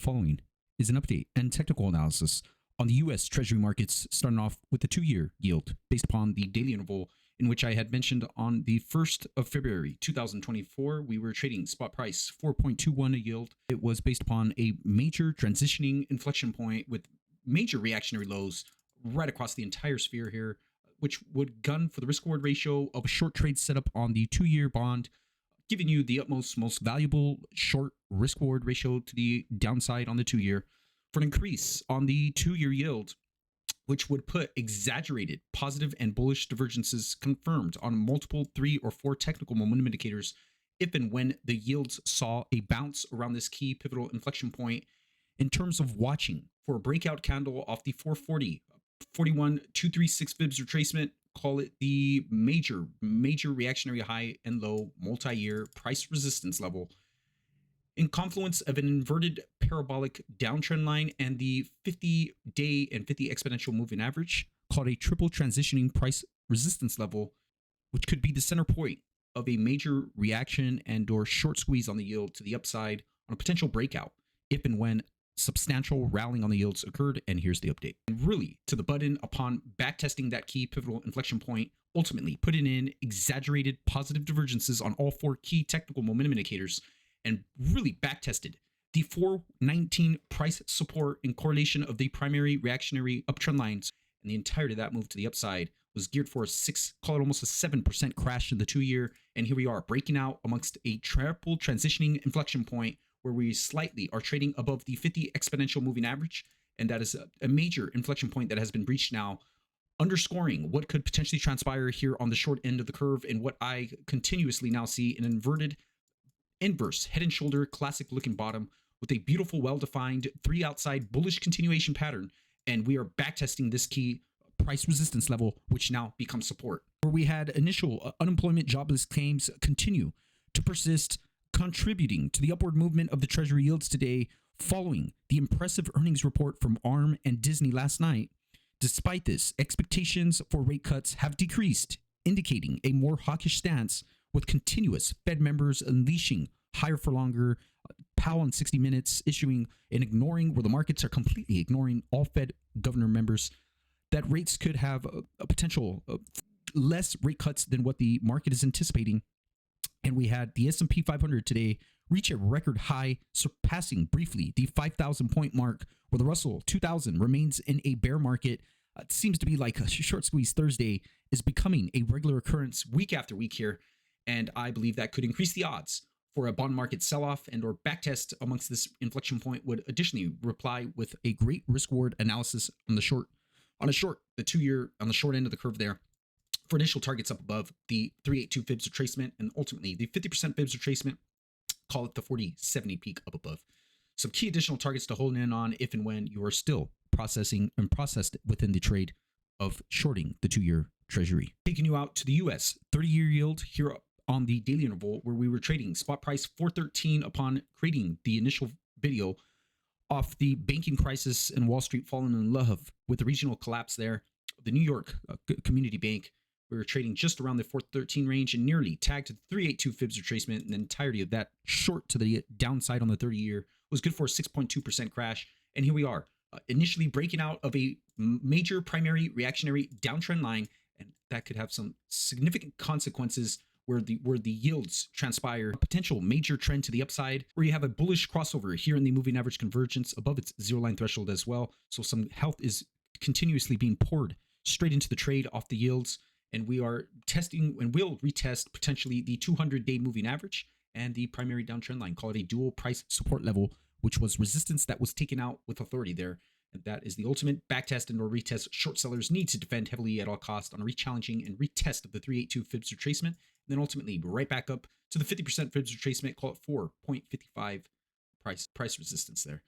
following is an update and technical analysis on the U.S. Treasury markets, starting off with the 2-year yield based upon the daily interval in which I had mentioned on the 1st of February 2024. We were trading spot price 4.21 a yield. It was based upon a major transitioning inflection point with major reactionary lows right across the entire sphere here, which would gun for the risk-reward ratio of a short trade setup on the 2-year bond, giving you the utmost, most valuable short risk-reward ratio to the downside on the 2-year for an increase on the 2-year yield, which would put exaggerated positive and bullish divergences confirmed on multiple 3 or 4 technical momentum indicators if and when the yields saw a bounce around this key pivotal inflection point. In terms of watching for a breakout candle off the 440, 41,236 fibs retracement, call it the major reactionary high and low multi-year price resistance level, in confluence of an inverted parabolic downtrend line and the 50-day and 50 exponential moving average, called a triple transitioning price resistance level, which could be the center point of a major reaction and or short squeeze on the yield to the upside on a potential breakout if and when substantial rallying on the yields occurred. And here's the update. And really to the button upon backtesting that key pivotal inflection point, ultimately putting in exaggerated positive divergences on all 4 key technical momentum indicators and really backtested the 419 price support in correlation of the primary reactionary uptrend lines. And the entirety of that move to the upside was geared for a call it almost a 7% crash in the 2-year. And here we are breaking out amongst a triple transitioning inflection point where we slightly are trading above the 50 exponential moving average. And that is a major inflection point that has been breached now, underscoring what could potentially transpire here on the short end of the curve and what I continuously now see an inverse head and shoulder classic looking bottom with a beautiful, well-defined 3 outside bullish continuation pattern. And we are backtesting this key price resistance level, which now becomes support. Where we had initial unemployment jobless claims continue to persist, contributing to the upward movement of the Treasury yields today following the impressive earnings report from ARM and Disney last night. Despite this, expectations for rate cuts have decreased, indicating a more hawkish stance, with continuous Fed members unleashing higher for longer. Powell in 60 Minutes issuing and ignoring, where the markets are completely ignoring all Fed governor members, that rates could have a potential less rate cuts than what the market is anticipating. And we had the S&P 500 today reach a record high, surpassing briefly the 5,000 point mark, where the Russell 2000 remains in a bear market. It seems to be like a short squeeze Thursday is becoming a regular occurrence week after week here. And I believe that could increase the odds for a bond market sell-off and or backtest amongst this inflection point would additionally reply with a great risk-reward analysis on the short, the 2-year on the short end of the curve there, for initial targets up above the 382 fibs retracement and ultimately the 50% fibs retracement, call it the 4070 peak up above. Some key additional targets to hold in on if and when you are still processing and processed within the trade of shorting the 2-year Treasury. Taking you out to the US 30-year yield here on the daily interval, where we were trading spot price 413 upon creating the initial video off the banking crisis and Wall Street falling in love with the regional collapse there. The New York Community Bank, we were trading just around the 413 range and nearly tagged to the 382 fibs retracement, and the entirety of that short to the downside on the 30-year was good for a 6.2% crash. And here we are, initially breaking out of a major primary reactionary downtrend line, and that could have some significant consequences where the yields transpire a potential major trend to the upside, where you have a bullish crossover here in the moving average convergence above its 0-line threshold as well. So some health is continuously being poured straight into the trade off the yields. And we are testing and will retest potentially the 200-day moving average and the primary downtrend line, call it a dual price support level, which was resistance that was taken out with authority there. And that is the ultimate backtest and or retest short sellers need to defend heavily at all costs on a rechallenging and retest of the 382 fibs retracement. And then ultimately right back up to the 50% fibs retracement, call it 4.55 price resistance there.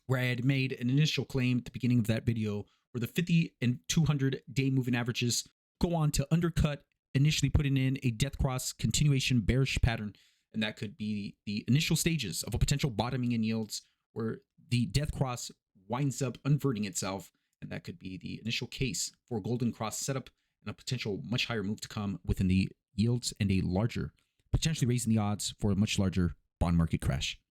Where I had made an initial claim at the beginning of that video, where the 50 and 200 day moving averages go on to undercut, initially putting in a death cross continuation bearish pattern. And that could be the initial stages of a potential bottoming in yields, where the death cross winds up inverting itself. And that could be the initial case for a golden cross setup and a potential much higher move to come within the yields and a larger, potentially raising the odds for a much larger bond market crash.